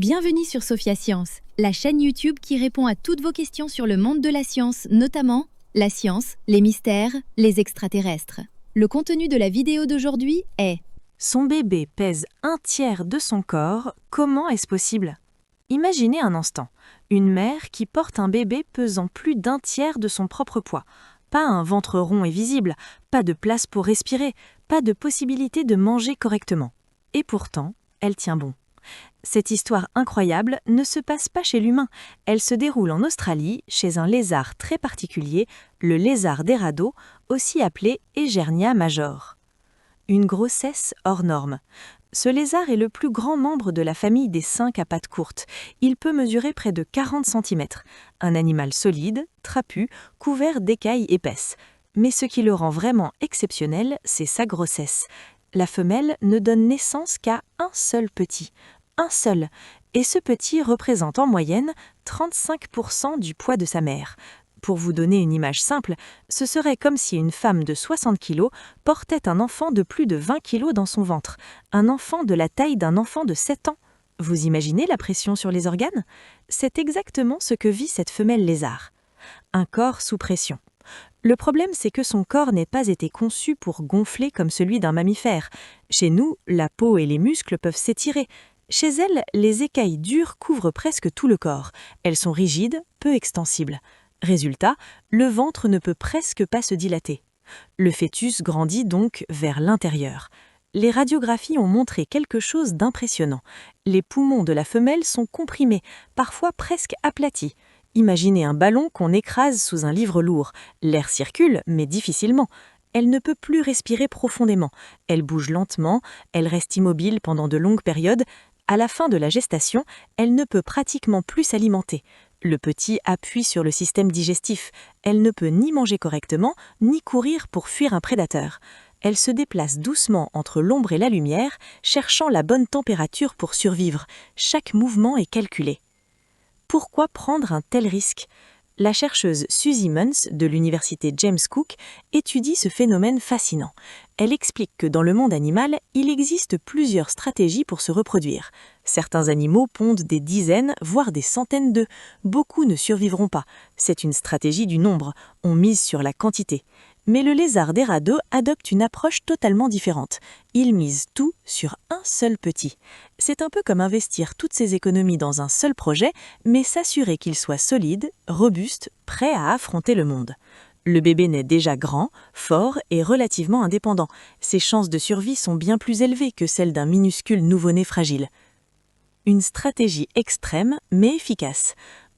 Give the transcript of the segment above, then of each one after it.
Bienvenue sur Sophia Science, la chaîne YouTube qui répond à toutes vos questions sur le monde de la science, notamment la science, les mystères, les extraterrestres. Le contenu de la vidéo d'aujourd'hui est: Son bébé pèse un tiers de son corps, comment est-ce possible? Imaginez un instant, une mère qui porte un bébé pesant plus d'un tiers de son propre poids. Pas un ventre rond et visible, pas de place pour respirer, pas de possibilité de manger correctement. Et pourtant, elle tient bon. Cette histoire incroyable ne se passe pas chez l'humain, elle se déroule en Australie, chez un lézard très particulier, le lézard d'Erado, aussi appelé Egernia major. Une grossesse hors norme. Ce lézard est le plus grand membre de la famille des sinques à pattes courtes. Il peut mesurer près de 40 cm. Un animal solide, trapu, couvert d'écailles épaisses. Mais ce qui le rend vraiment exceptionnel, c'est sa grossesse. La femelle ne donne naissance qu'à un seul petit. Un seul. Et ce petit représente en moyenne 35% du poids de sa mère. Pour vous donner une image simple, ce serait comme si une femme de 60 kg portait un enfant de plus de 20 kg dans son ventre, un enfant de la taille d'un enfant de 7 ans. Vous imaginez la pression sur les organes? C'est exactement ce que vit cette femelle lézard. Un corps sous pression. Le problème, c'est que son corps n'est pas été conçu pour gonfler comme celui d'un mammifère. Chez nous, la peau et les muscles peuvent s'étirer. Chez elle, les écailles dures couvrent presque tout le corps. Elles sont rigides, peu extensibles. Résultat, le ventre ne peut presque pas se dilater. Le fœtus grandit donc vers l'intérieur. Les radiographies ont montré quelque chose d'impressionnant. Les poumons de la femelle sont comprimés, parfois presque aplatis. Imaginez un ballon qu'on écrase sous un livre lourd. L'air circule, mais difficilement. Elle ne peut plus respirer profondément. Elle bouge lentement, elle reste immobile pendant de longues périodes. À la fin de la gestation, elle ne peut pratiquement plus s'alimenter. Le petit appuie sur le système digestif. Elle ne peut ni manger correctement, ni courir pour fuir un prédateur. Elle se déplace doucement entre l'ombre et la lumière, cherchant la bonne température pour survivre. Chaque mouvement est calculé. Pourquoi prendre un tel risque? La chercheuse Suzy Munns de l'université James Cook étudie ce phénomène fascinant. Elle explique que dans le monde animal, il existe plusieurs stratégies pour se reproduire. Certains animaux pondent des dizaines, voire des centaines d'œufs. Beaucoup ne survivront pas. C'est une stratégie du nombre. On mise sur la quantité. Mais le lézard d'Erado adopte une approche totalement différente. Il mise tout sur un seul petit. C'est un peu comme investir toutes ses économies dans un seul projet, mais s'assurer qu'il soit solide, robuste, prêt à affronter le monde. Le bébé naît déjà grand, fort et relativement indépendant. Ses chances de survie sont bien plus élevées que celles d'un minuscule nouveau-né fragile. Une stratégie extrême, mais efficace.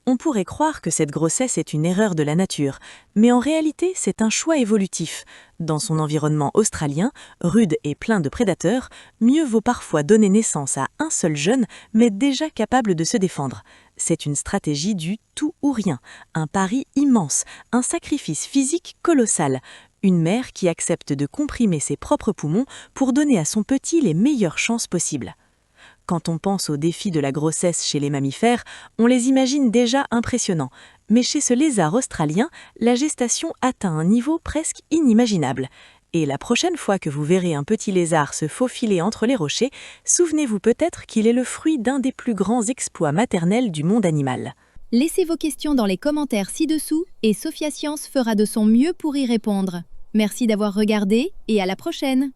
On pourrait croire que cette grossesse est une erreur de la nature, mais en réalité, c'est un choix évolutif. Dans son environnement australien, rude et plein de prédateurs, mieux vaut parfois donner naissance à un seul jeune, mais déjà capable de se défendre. C'est une stratégie du tout ou rien, un pari immense, un sacrifice physique colossal. Une mère qui accepte de comprimer ses propres poumons pour donner à son petit les meilleures chances possibles. Quand on pense aux défis de la grossesse chez les mammifères, on les imagine déjà impressionnants. Mais chez ce lézard australien, la gestation atteint un niveau presque inimaginable. Et la prochaine fois que vous verrez un petit lézard se faufiler entre les rochers, souvenez-vous peut-être qu'il est le fruit d'un des plus grands exploits maternels du monde animal. Laissez vos questions dans les commentaires ci-dessous et Sophia Science fera de son mieux pour y répondre. Merci d'avoir regardé et à la prochaine!